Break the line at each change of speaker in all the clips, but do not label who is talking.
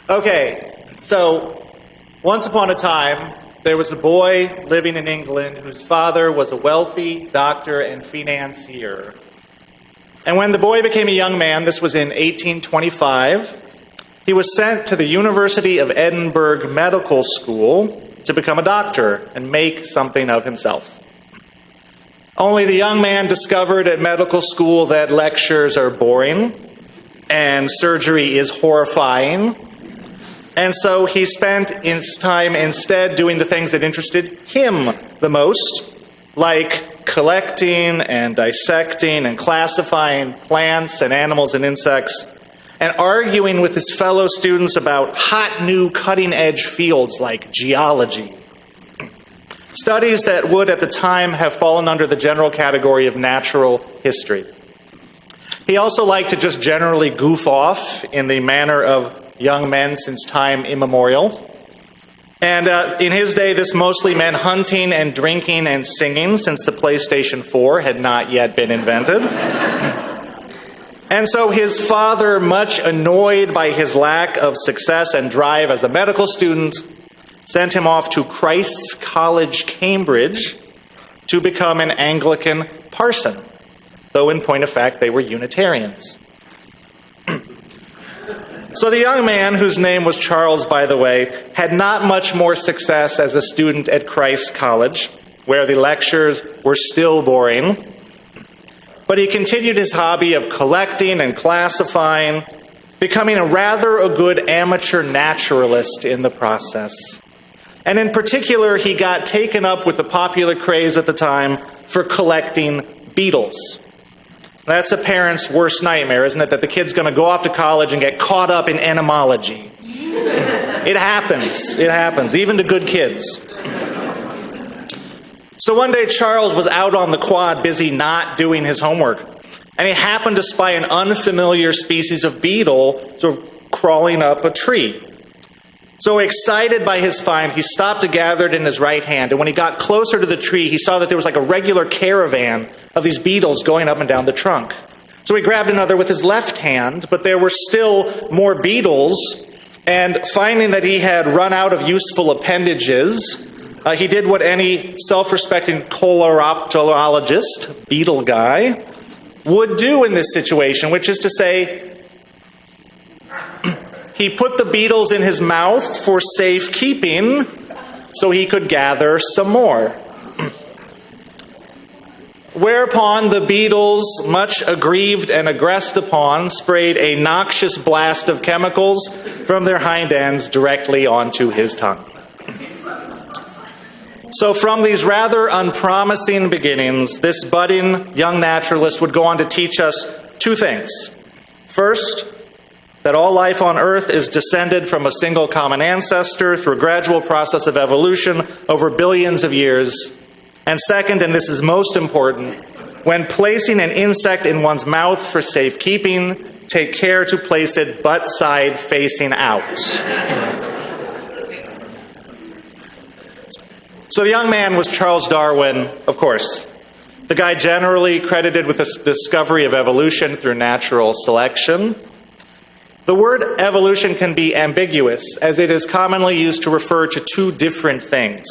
Okay, so once upon a time, there was a boy living in England whose father was a wealthy doctor and financier. And when the boy became a young man, this was in 1825, he was sent to the University of Edinburgh Medical School to become a doctor and make something of himself. Only the young man discovered at medical school that lectures are boring and surgery is horrifying. And so he spent his time instead doing the things that interested him the most, like collecting and dissecting and classifying plants and animals and insects, and arguing with his fellow students about hot new cutting-edge fields like geology. Studies that would at the time have fallen under the general category of natural history. He also liked to just generally goof off in the manner of young men since time immemorial. And in his day, this mostly meant hunting and drinking and singing, since the PlayStation 4 had not yet been invented. And so his father, much annoyed by his lack of success and drive as a medical student, sent him off to Christ's College, Cambridge, to become an Anglican parson, though in point of fact they were Unitarians. So the young man, whose name was Charles, by the way, had not much more success as a student at Christ's College, where the lectures were still boring. But he continued his hobby of collecting and classifying, becoming a good amateur naturalist in the process. And in particular, he got taken up with the popular craze at the time for collecting beetles. That's a parent's worst nightmare, isn't it? That the kid's going to go off to college and get caught up in entomology. It happens. It happens, even to good kids. So one day Charles was out on the quad busy not doing his homework, and he happened to spy an unfamiliar species of beetle sort of crawling up a tree. So excited by his find, he stopped to gather it in his right hand, and when he got closer to the tree, he saw that there was like a regular caravan of these beetles going up and down the trunk. So he grabbed another with his left hand, but there were still more beetles, and finding that he had run out of useful appendages, he did what any self-respecting coleopterologist, beetle guy, would do in this situation, which is to say, he put the beetles in his mouth for safekeeping so he could gather some more. Whereupon the beetles, much aggrieved and aggressed upon, sprayed a noxious blast of chemicals from their hind ends directly onto his tongue. So from these rather unpromising beginnings, this budding young naturalist would go on to teach us two things. First, that all life on Earth is descended from a single common ancestor through a gradual process of evolution over billions of years. And second, and this is most important, when placing an insect in one's mouth for safekeeping, take care to place it butt side facing out. So the young man was Charles Darwin, of course, the guy generally credited with the discovery of evolution through natural selection. The word evolution can be ambiguous, as it is commonly used to refer to two different things.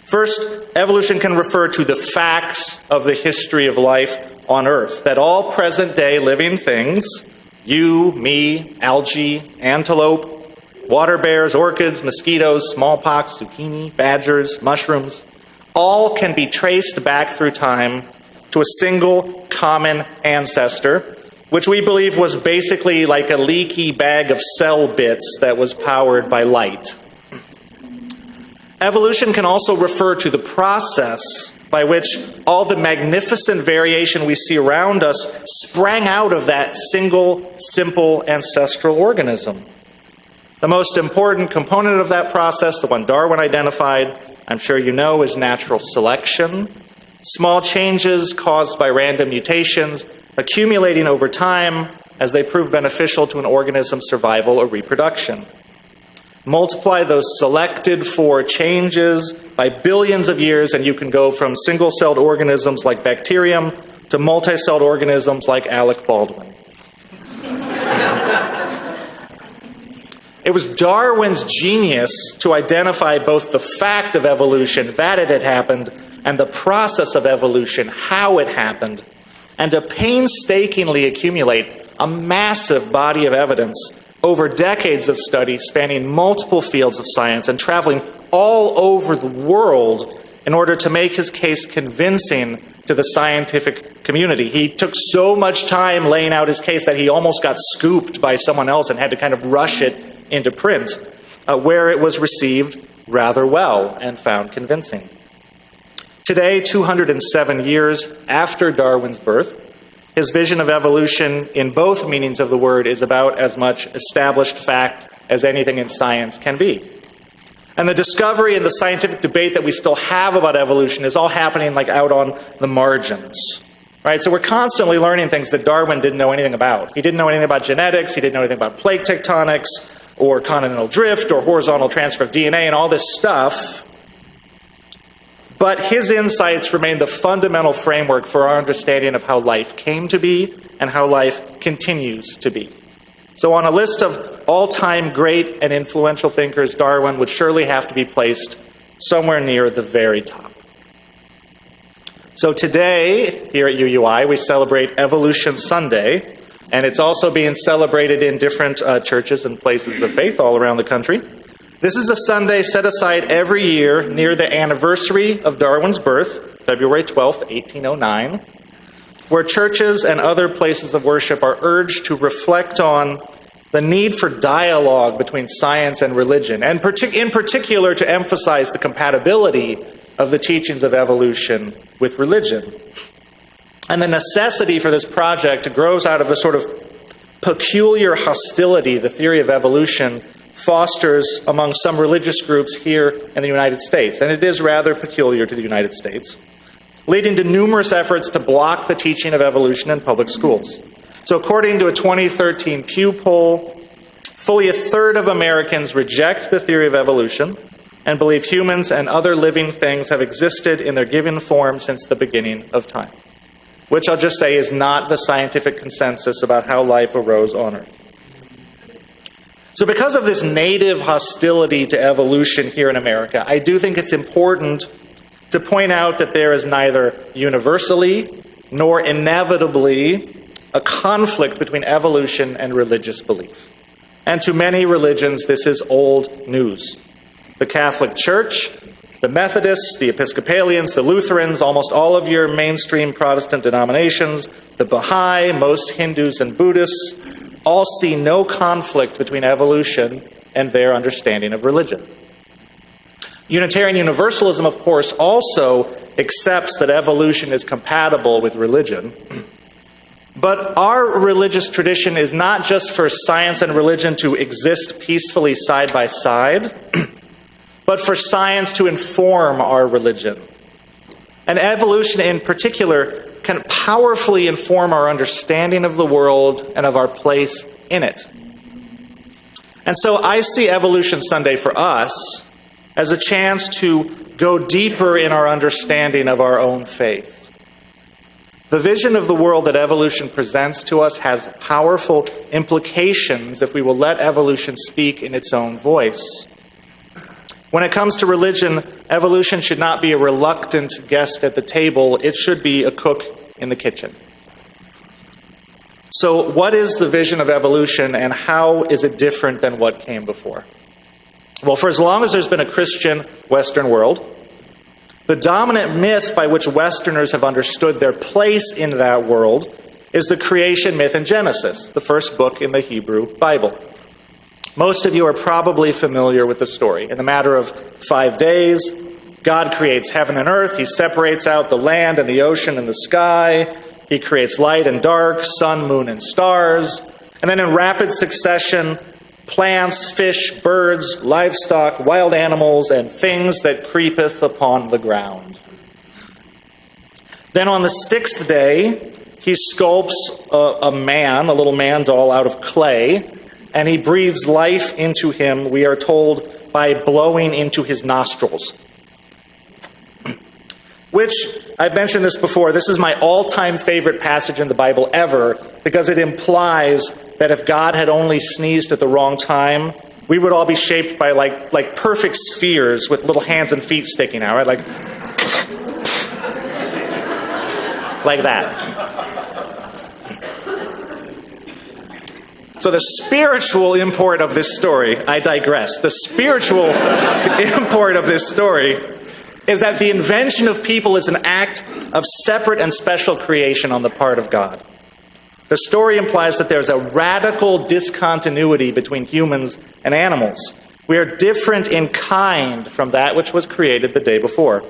First, evolution can refer to the facts of the history of life on Earth, that all present-day living things, you, me, algae, antelope, water bears, orchids, mosquitoes, smallpox, zucchini, badgers, mushrooms, all can be traced back through time to a single common ancestor, which we believe was basically like a leaky bag of cell bits that was powered by light. Evolution can also refer to the process by which all the magnificent variation we see around us sprang out of that single, simple ancestral organism. The most important component of that process, the one Darwin identified, I'm sure you know, is natural selection. Small changes caused by random mutations accumulating over time as they prove beneficial to an organism's survival or reproduction. Multiply those selected for changes by billions of years, and you can go from single-celled organisms like bacterium to multi-celled organisms like Alec Baldwin. It was Darwin's genius to identify both the fact of evolution, that it had happened, and the process of evolution, how it happened, and to painstakingly accumulate a massive body of evidence over decades of study spanning multiple fields of science and traveling all over the world in order to make his case convincing to the scientific community. He took so much time laying out his case that he almost got scooped by someone else and had to kind of rush it into print, where it was received rather well and found convincing. Today, 207 years after Darwin's birth, his vision of evolution in both meanings of the word is about as much established fact as anything in science can be. And the discovery and the scientific debate that we still have about evolution is all happening like out on the margins. Right? So we're constantly learning things that Darwin didn't know anything about. He didn't know anything about genetics, he didn't know anything about plate tectonics, or continental drift, or horizontal transfer of DNA, and all this stuff. But his insights remain the fundamental framework for our understanding of how life came to be and how life continues to be. So on a list of all-time great and influential thinkers, Darwin would surely have to be placed somewhere near the very top. So today, here at UUI, we celebrate Evolution Sunday, and it's also being celebrated in different churches and places of faith all around the country. This is a Sunday set aside every year near the anniversary of Darwin's birth, February 12th, 1809, where churches and other places of worship are urged to reflect on the need for dialogue between science and religion, and in particular to emphasize the compatibility of the teachings of evolution with religion. And the necessity for this project grows out of the sort of peculiar hostility the theory of evolution fosters among some religious groups here in the United States, and it is rather peculiar to the United States, leading to numerous efforts to block the teaching of evolution in public schools. So according to a 2013 Pew poll, fully a third of Americans reject the theory of evolution and believe humans and other living things have existed in their given form since the beginning of time, which I'll just say is not the scientific consensus about how life arose on Earth. So because of this native hostility to evolution here in America, I do think it's important to point out that there is neither universally nor inevitably a conflict between evolution and religious belief. And to many religions, this is old news. The Catholic Church, the Methodists, the Episcopalians, the Lutherans, almost all of your mainstream Protestant denominations, the Baha'i, most Hindus and Buddhists, all see no conflict between evolution and their understanding of religion. Unitarian Universalism, of course, also accepts that evolution is compatible with religion. But our religious tradition is not just for science and religion to exist peacefully side by side, but for science to inform our religion. And evolution in particular can powerfully inform our understanding of the world and of our place in it. And so I see Evolution Sunday for us as a chance to go deeper in our understanding of our own faith. The vision of the world that evolution presents to us has powerful implications if we will let evolution speak in its own voice. When it comes to religion, evolution should not be a reluctant guest at the table. It should be a cook in the kitchen. So what is the vision of evolution, and how is it different than what came before? Well, for as long as there's been a Christian Western world, the dominant myth by which Westerners have understood their place in that world is the creation myth in Genesis, the first book in the Hebrew Bible. Most of you are probably familiar with the story. In the matter of 5 days, God creates heaven and earth. He separates out the land and the ocean and the sky. He creates light and dark, sun, moon, and stars. And then in rapid succession, plants, fish, birds, livestock, wild animals, and things that creepeth upon the ground. Then on the 6th day, he sculpts a man, a little man doll out of clay, and he breathes life into him, we are told, by blowing into his nostrils. Which, I've mentioned this before, this is my all-time favorite passage in the Bible ever, because it implies that if God had only sneezed at the wrong time, we would all be shaped by like perfect spheres with little hands and feet sticking out, right? Like that. So the spiritual import of this story, I digress. The spiritual import of this story is that the invention of people is an act of separate and special creation on the part of God. The story implies that there's a radical discontinuity between humans and animals. We are different in kind from that which was created the day before.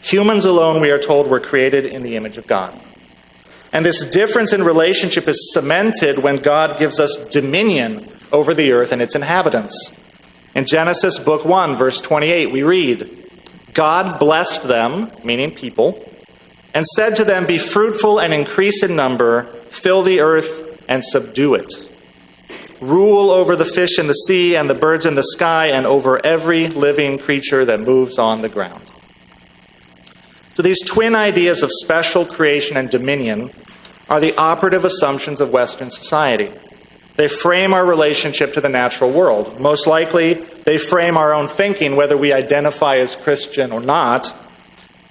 Humans alone, we are told, were created in the image of God. And this difference in relationship is cemented when God gives us dominion over the earth and its inhabitants. In Genesis book 1, verse 28, we read, God blessed them, meaning people, and said to them, be fruitful and increase in number, fill the earth and subdue it. Rule over the fish in the sea and the birds in the sky and over every living creature that moves on the ground. So these twin ideas of special creation and dominion are the operative assumptions of Western society. They frame our relationship to the natural world. Most likely, they frame our own thinking, whether we identify as Christian or not,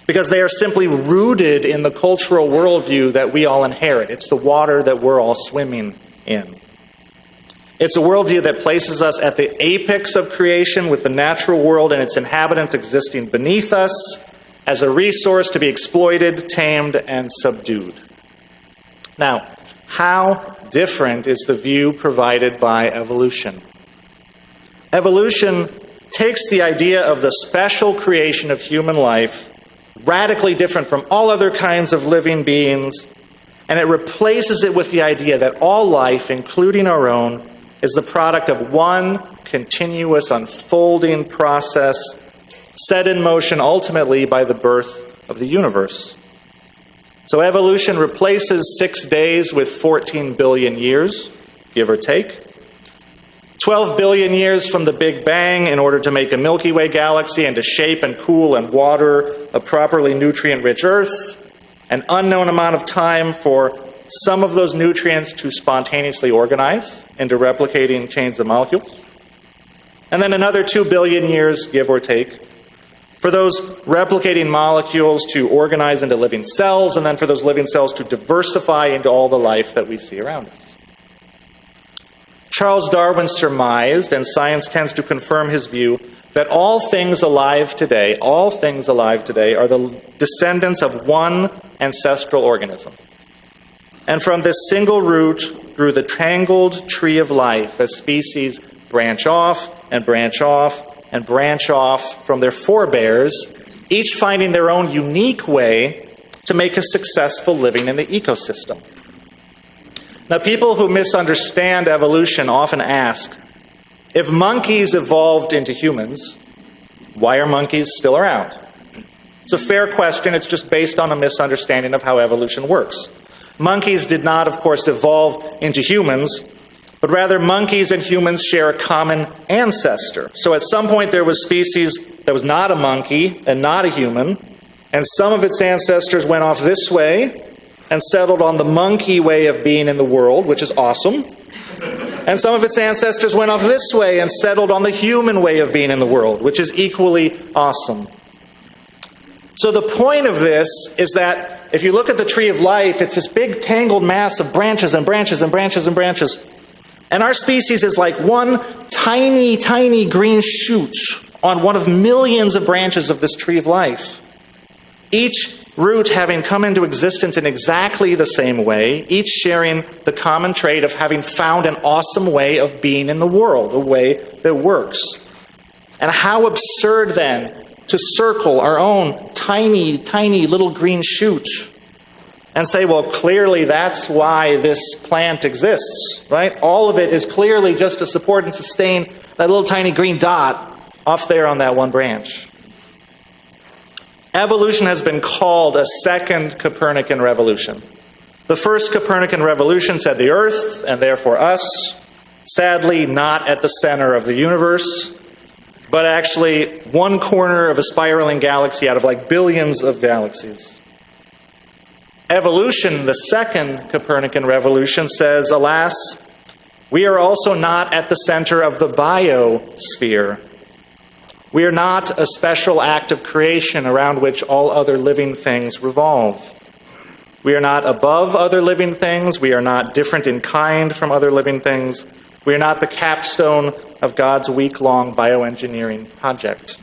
because they are simply rooted in the cultural worldview that we all inherit. It's the water that we're all swimming in. It's a worldview that places us at the apex of creation, with the natural world and its inhabitants existing beneath us as a resource to be exploited, tamed, and subdued. Now, how different is the view provided by evolution? Evolution takes the idea of the special creation of human life, radically different from all other kinds of living beings, and it replaces it with the idea that all life, including our own, is the product of one continuous unfolding process set in motion ultimately by the birth of the universe. So evolution replaces 6 days with 14 billion years, give or take. 12 billion years from the Big Bang in order to make a Milky Way galaxy and to shape and cool and water a properly nutrient-rich Earth. An unknown amount of time for some of those nutrients to spontaneously organize into replicating chains of molecules. And then another 2 billion years, give or take, for those replicating molecules to organize into living cells, and then for those living cells to diversify into all the life that we see around us. Charles Darwin surmised, and science tends to confirm his view, that all things alive today are the descendants of one ancestral organism. And from this single root grew the tangled tree of life as species branch off and branch off and branch off from their forebears, each finding their own unique way to make a successful living in the ecosystem. Now, people who misunderstand evolution often ask, if monkeys evolved into humans, why are monkeys still around? It's a fair question. It's just based on a misunderstanding of how evolution works. Monkeys did not, of course, evolve into humans, but rather monkeys and humans share a common ancestor. So at some point there was a species that was not a monkey and not a human, and some of its ancestors went off this way and settled on the monkey way of being in the world, which is awesome. And some of its ancestors went off this way and settled on the human way of being in the world, which is equally awesome. So the point of this is that if you look at the tree of life, it's this big tangled mass of branches and branches and branches and branches. And our species is like one tiny, tiny green shoot on one of millions of branches of this tree of life. Each root having come into existence in exactly the same way, each sharing the common trait of having found an awesome way of being in the world, a way that works. And how absurd then to circle our own tiny, tiny little green shoot and say, well, clearly that's why this plant exists, right? All of it is clearly just to support and sustain that little tiny green dot off there on that one branch. Evolution has been called a second Copernican revolution. The first Copernican revolution said the Earth, and therefore us, sadly not at the center of the universe, but actually one corner of a spiraling galaxy out of like billions of galaxies. Evolution, the second Copernican revolution, says, alas, We are also not at the center of the biosphere. We are not a special act of creation around which all other living things revolve. We are not above other living things. We are not different in kind from other living things. We are not the capstone of God's week-long bioengineering project.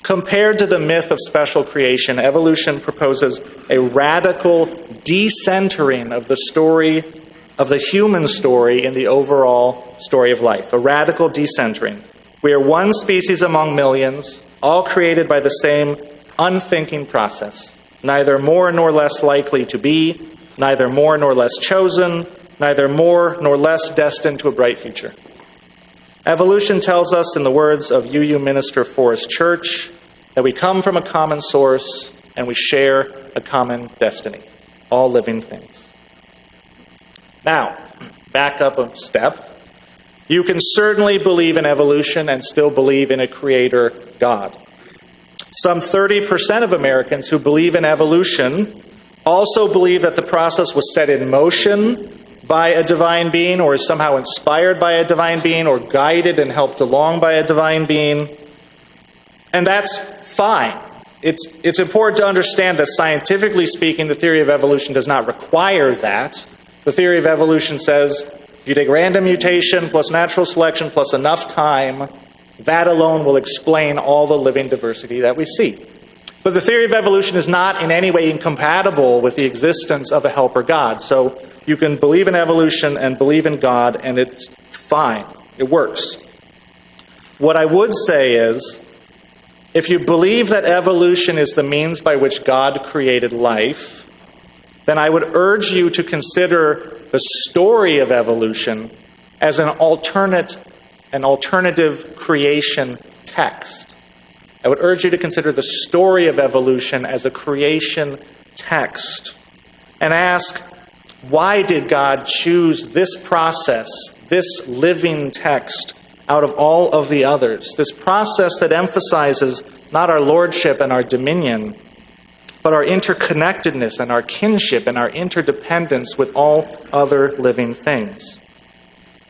Compared to the myth of special creation, evolution proposes a radical decentering of the story, of the human story in the overall story of life. A radical decentering. We are one species among millions, all created by the same unthinking process. Neither more nor less likely to be, neither more nor less chosen, neither more nor less destined to a bright future. Evolution tells us, in the words of UU minister Forrest Church, that we come from a common source and we share a common destiny, all living things. Now, back up a step. You can certainly believe in evolution and still believe in a creator God. Some 30% of Americans who believe in evolution also believe that the process was set in motion by a divine being, or is somehow inspired by a divine being, or guided and helped along by a divine being. And that's fine. It's important to understand that scientifically speaking, the theory of evolution does not require that. The theory of evolution says if you take random mutation plus natural selection plus enough time, that alone will explain all the living diversity that we see. But the theory of evolution is not in any way incompatible with the existence of a helper God. So you can believe in evolution and believe in God, and it's fine. It works. What I would say is, if you believe that evolution is the means by which God created life, then I would urge you to consider the story of evolution as an alternative creation text. I would urge you to consider the story of evolution as a creation text and ask, why did God choose this process, this living text, out of all of the others? This process that emphasizes not our lordship and our dominion, but our interconnectedness and our kinship and our interdependence with all other living things.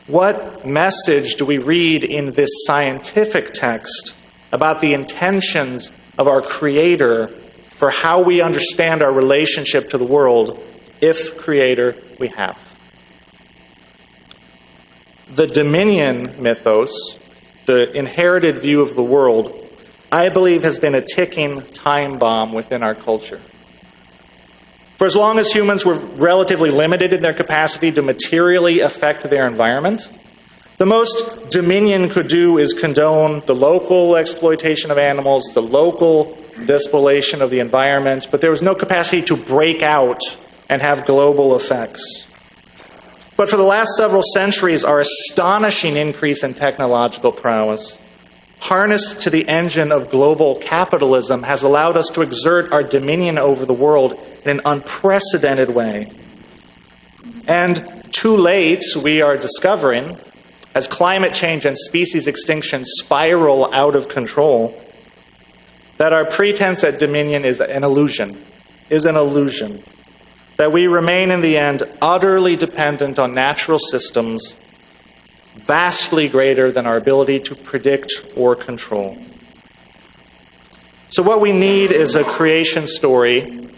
What message do we read in this scientific text about the intentions of our Creator for how we understand our relationship to the world, if Creator we have? The dominion mythos, the inherited view of the world, I believe has been a ticking time bomb within our culture. For as long as humans were relatively limited in their capacity to materially affect their environment, the most dominion could do is condone the local exploitation of animals, the local despoliation of the environment, but there was no capacity to break out and have global effects. But for the last several centuries, our astonishing increase in technological prowess, harnessed to the engine of global capitalism, has allowed us to exert our dominion over the world in an unprecedented way. And too late, we are discovering, as climate change and species extinction spiral out of control, that our pretense at dominion is an illusion, that we remain in the end utterly dependent on natural systems vastly greater than our ability to predict or control. So what we need is a creation story,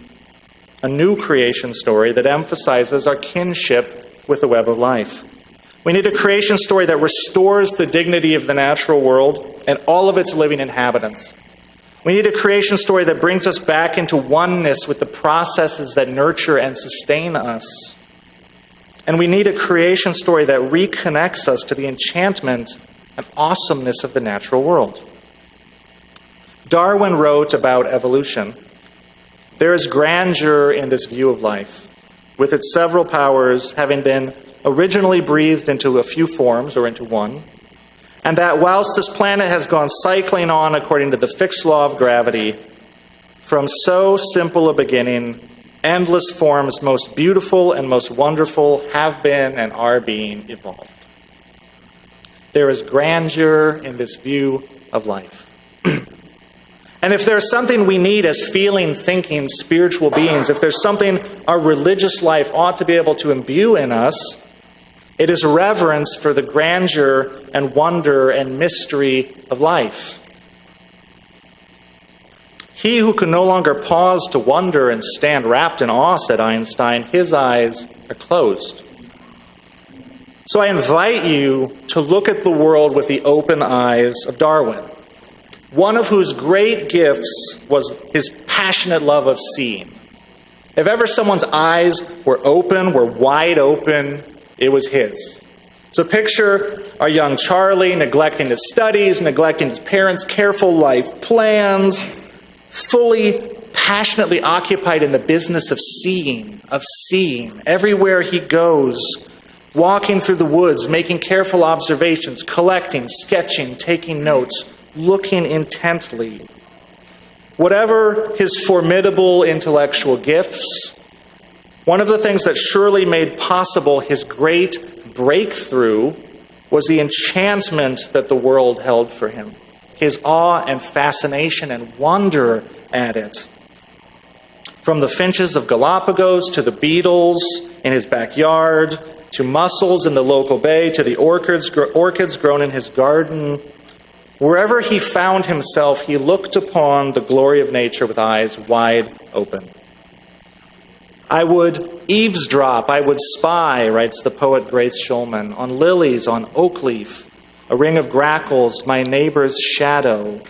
a new creation story that emphasizes our kinship with the web of life. We need a creation story that restores the dignity of the natural world and all of its living inhabitants. We need a creation story that brings us back into oneness with the processes that nurture and sustain us. And we need a creation story that reconnects us to the enchantment and awesomeness of the natural world. Darwin wrote about evolution. There is grandeur in this view of life, with its several powers having been originally breathed into a few forms or into one, and that whilst this planet has gone cycling on according to the fixed law of gravity, from so simple a beginning, endless forms most beautiful and most wonderful have been and are being evolved. There is grandeur in this view of life. And if there's something we need as feeling, thinking, spiritual beings, if there's something our religious life ought to be able to imbue in us, It is reverence for the grandeur and wonder and mystery of life. He who can no longer pause to wonder and stand wrapped in awe, said Einstein, his eyes are closed. So I invite you to look at the world with the open eyes of Darwin, one of whose great gifts was his passionate love of seeing. If ever someone's eyes were wide open, it was his. So picture our young Charlie neglecting his studies, neglecting his parents' careful life plans, fully, passionately occupied in the business of seeing. Everywhere he goes, walking through the woods, making careful observations, collecting, sketching, taking notes, looking intently. Whatever his formidable intellectual gifts, one of the things that surely made possible his great breakthrough was the enchantment that the world held for him, his awe and fascination and wonder at it. From the finches of Galapagos to the beetles in his backyard, to mussels in the local bay, to the orchids grown in his garden, wherever he found himself, he looked upon the glory of nature with eyes wide open. I would eavesdrop, I would spy, writes the poet Grace Schulman, on lilies, on oak leaf, a ring of grackles, my neighbor's shadow,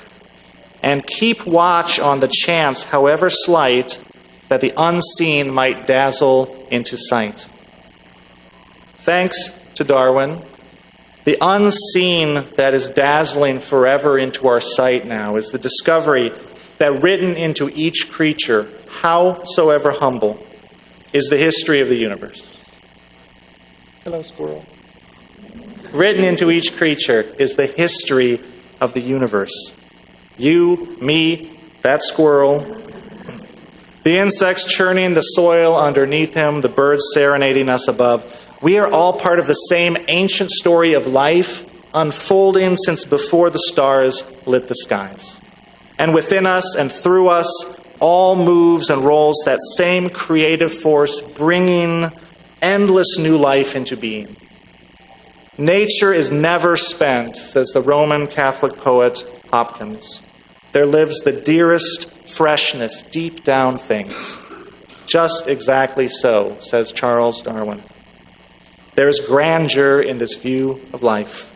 and keep watch on the chance, however slight, that the unseen might dazzle into sight. Thanks to Darwin, the unseen that is dazzling forever into our sight now is the discovery that written into each creature, howsoever humble, is the history of the universe. Hello, squirrel. Written into each creature is the history of the universe. You, me, that squirrel, the insects churning the soil underneath him, the birds serenading us above. We are all part of the same ancient story of life unfolding since before the stars lit the skies. And within us and through us all moves and rolls that same creative force, bringing endless new life into being. Nature is never spent, says the Roman Catholic poet Hopkins. There lives the dearest freshness deep down things. Just exactly so, says Charles Darwin. There is grandeur in this view of life.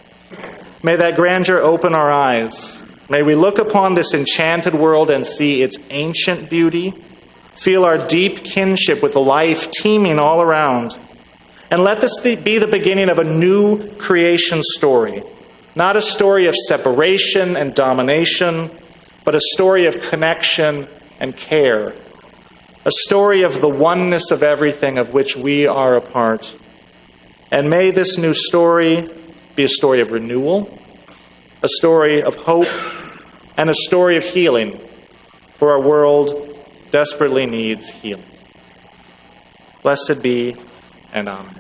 May that grandeur open our eyes. May we look upon this enchanted world and see its ancient beauty, feel our deep kinship with the life teeming all around, and let this be the beginning of a new creation story, not a story of separation and domination, but a story of connection and care, a story of the oneness of everything of which we are a part. And may this new story be a story of renewal, a story of hope, and a story of healing, for our world desperately needs healing. Blessed be, and amen.